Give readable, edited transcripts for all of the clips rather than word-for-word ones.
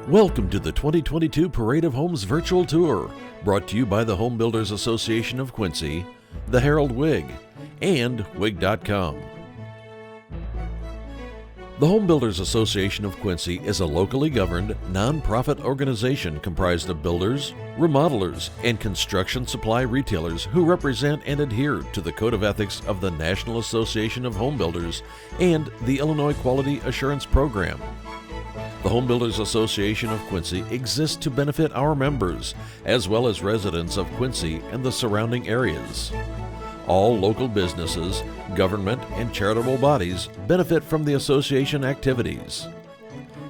Welcome to the 2022 Parade of Homes virtual tour, brought to you by the Home Builders Association of Quincy, the Herald Whig, and Whig.com. The Home Builders Association of Quincy is a locally governed, nonprofit organization comprised of builders, remodelers, and construction supply retailers who represent and adhere to the Code of Ethics of the National Association of Home Builders and the Illinois Quality Assurance Program. The Home Builders Association of Quincy exists to benefit our members, as well as residents of Quincy and the surrounding areas. All local businesses, government, and charitable bodies benefit from the association activities.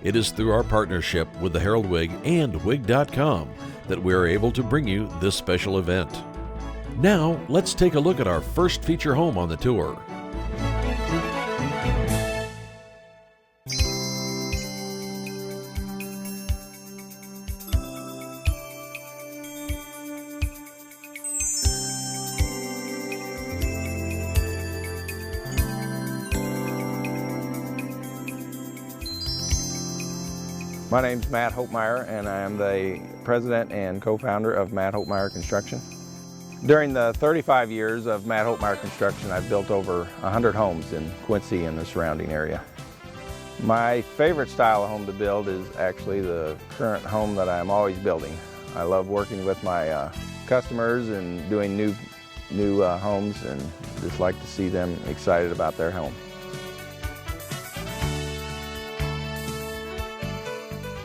It is through our partnership with the Herald Whig and Whig.com that we are able to bring you this special event. Now, let's take a look at our first feature home on the tour. My name's Matt Hopemeyer, and I am the president and co-founder of Matt Hopemeyer Construction. During the 35 years of Matt Hopemeyer Construction, I've built over 100 homes in Quincy and the surrounding area. My favorite style of home to build is actually the current home that I'm always building. I love working with my customers and doing new homes, and just like to see them excited about their home.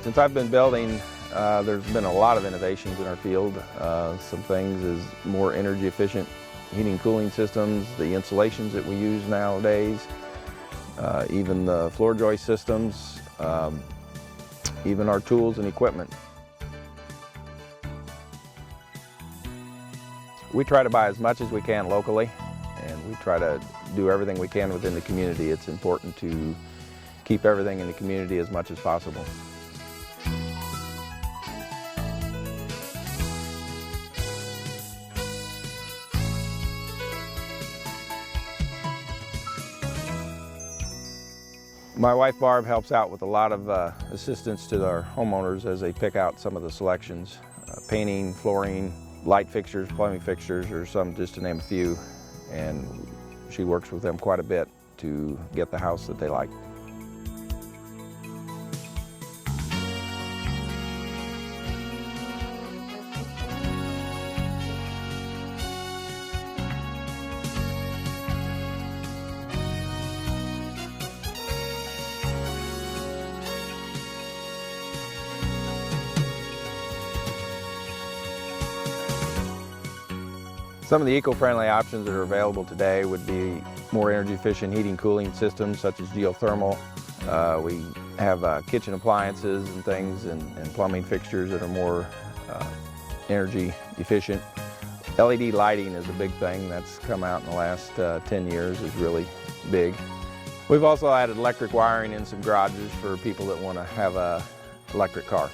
Since I've been building, there's been a lot of innovations in our field. Some things is more energy efficient heating and cooling systems, the insulations that we use nowadays, even the floor joist systems, even our tools and equipment. We try to buy as much as we can locally, and we try to do everything we can within the community. It's important to keep everything in the community as much as possible. My wife Barb helps out with a lot of assistance to our homeowners as they pick out some of the selections. Painting, flooring, light fixtures, plumbing fixtures, or some just to name a few. And she works with them quite a bit to get the house that they like. Some of the eco-friendly options that are available today would be more energy-efficient heating cooling systems such as geothermal. We have kitchen appliances and things and plumbing fixtures that are more energy efficient. LED lighting is a big thing that's come out in the last 10 years, is really big. We've also added electric wiring in some garages for people that want to have an electric car.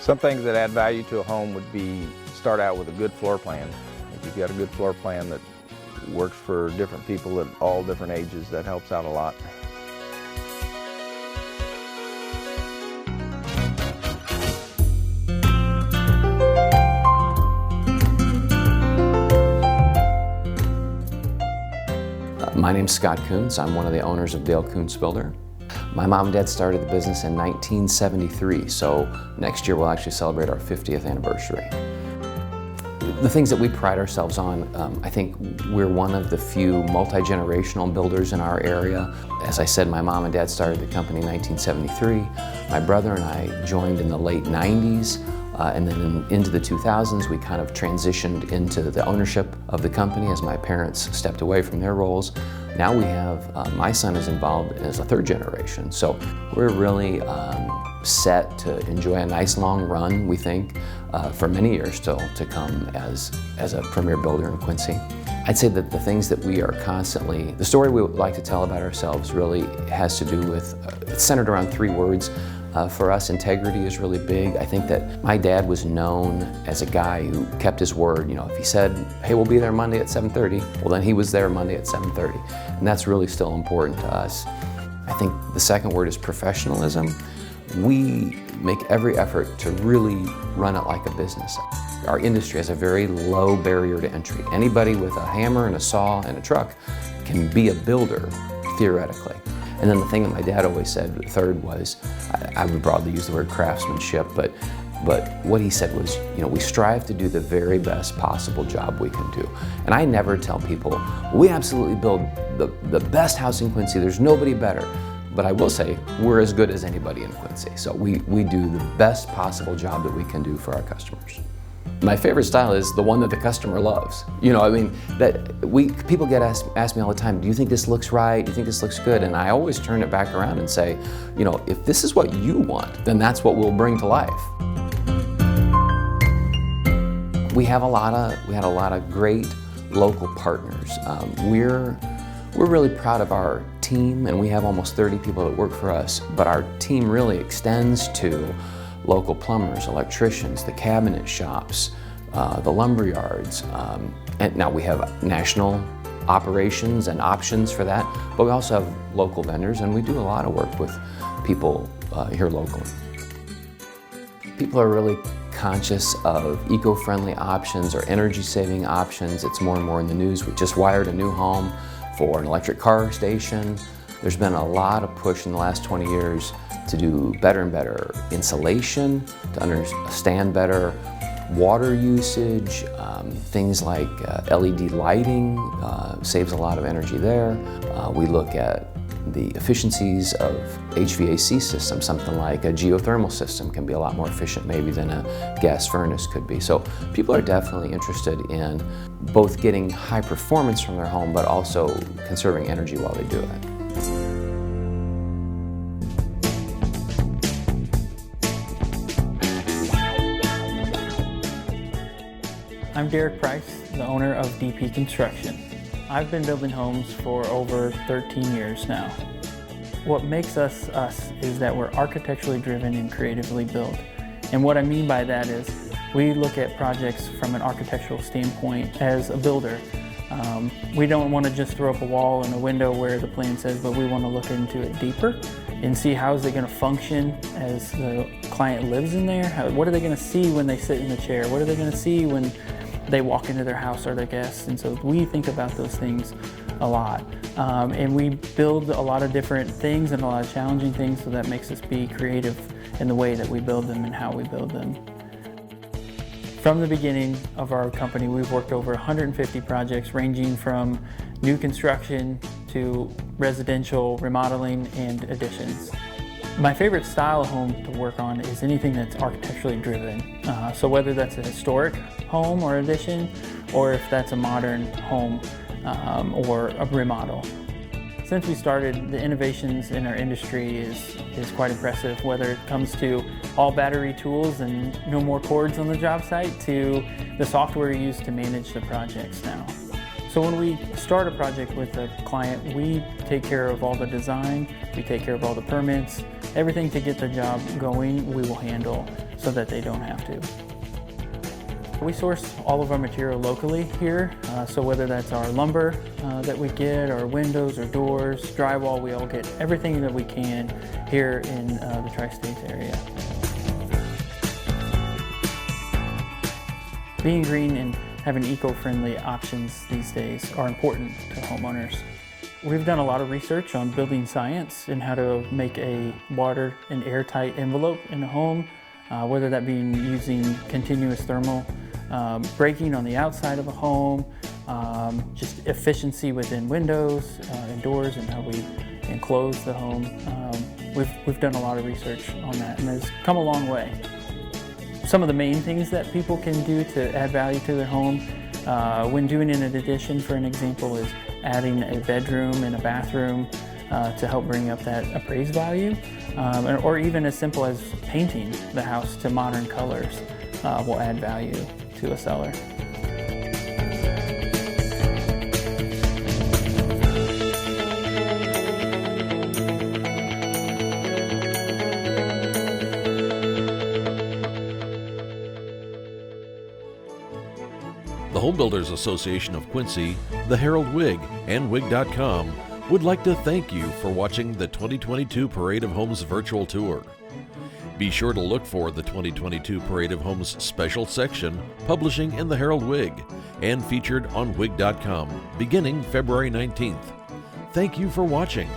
Some things that add value to a home would be start out with a good floor plan. If you've got a good floor plan that works for different people at all different ages, that helps out a lot. My name's Scott Coons. I'm one of the owners of Dale Coons Builder. My mom and dad started the business in 1973, so next year we'll actually celebrate our 50th anniversary. The things that we pride ourselves on, I think we're one of the few multi-generational builders in our area. As I said, my mom and dad started the company in 1973. My brother and I joined in the late 90s, and then into the 2000s we kind of transitioned into the ownership of the company as my parents stepped away from their roles. Now we have, my son is involved as a third generation, so we're really set to enjoy a nice long run, we think, for many years still to come as a premier builder in Quincy. I'd say that the things that we are constantly, the story we would like to tell about ourselves really has to do with, it's centered around three words: For us, integrity is really big. I think that my dad was known as a guy who kept his word. You know, if he said, hey, we'll be there Monday at 7:30, well then he was there Monday at 7:30. And that's really still important to us. I think the second word is professionalism. We make every effort to really run it like a business. Our industry has a very low barrier to entry. Anybody with a hammer and a saw and a truck can be a builder, theoretically. And then the thing that my dad always said, third, was, I would broadly use the word craftsmanship, but what he said was, you know, we strive to do the very best possible job we can do. And I never tell people, we absolutely build the best house in Quincy, there's nobody better. But I will say, we're as good as anybody in Quincy. So we do the best possible job that we can do for our customers. My favorite style is the one that the customer loves. You know, I mean, people get asked me all the time, do you think this looks right? Do you think this looks good? And I always turn it back around and say, you know, if this is what you want, then that's what we'll bring to life. We had a lot of great local partners. We're really proud of our team, and we have almost 30 people that work for us, but our team really extends to local plumbers, electricians, the cabinet shops, the lumber yards, and now we have national operations and options for that, but we also have local vendors, and we do a lot of work with people here locally. People are really conscious of eco-friendly options or energy-saving options. It's more and more in the news. We just wired a new home for an electric car station. There's been a lot of push in the last 20 years to do better and better insulation, to understand better water usage, things like LED lighting saves a lot of energy there. We look at the efficiencies of HVAC systems. Something like a geothermal system can be a lot more efficient maybe than a gas furnace could be. So people are definitely interested in both getting high performance from their home, but also conserving energy while they do it. I'm Derek Price, the owner of DP Construction. I've been building homes for over 13 years now. What makes us us is that we're architecturally driven and creatively built. And what I mean by that is we look at projects from an architectural standpoint as a builder. We don't want to just throw up a wall and a window where the plan says, but we want to look into it deeper and see how is it going to function as the client lives in there. What are they going to see when they sit in the chair? What are they going to see when they walk into their house or their guests? And so we think about those things a lot. And we build a lot of different things and a lot of challenging things, so that makes us be creative in the way that we build them and how we build them. From the beginning of our company, we've worked over 150 projects ranging from new construction to residential remodeling and additions. My favorite style of home to work on is anything that's architecturally driven. So whether that's a historic home or addition, or if that's a modern home or a remodel. Since we started, the innovations in our industry is quite impressive, whether it comes to all battery tools and no more cords on the job site, to the software used to manage the projects now. So when we start a project with a client, we take care of all the design, we take care of all the permits, everything to get the job going we will handle so that they don't have to. We source all of our material locally here, so whether that's our lumber that we get, or windows or doors, drywall, we all get everything that we can here in the Tri-States area. Being green and having eco-friendly options these days are important to homeowners. We've done a lot of research on building science and how to make a water and airtight envelope in a home, whether that be using continuous thermal breaking on the outside of a home, just efficiency within windows and doors and how we enclose the home. We've done a lot of research on that, and it's come a long way. Some of the main things that people can do to add value to their home when doing an addition, for an example, is adding a bedroom and a bathroom to help bring up that appraised value, or even as simple as painting the house to modern colors will add value to a seller. Home Builders Association of Quincy, the Herald Whig, and Whig.com would like to thank you for watching the 2022 Parade of Homes virtual tour. Be sure to look for the 2022 Parade of Homes special section publishing in the Herald Whig and featured on Whig.com beginning February 19th. Thank you for watching.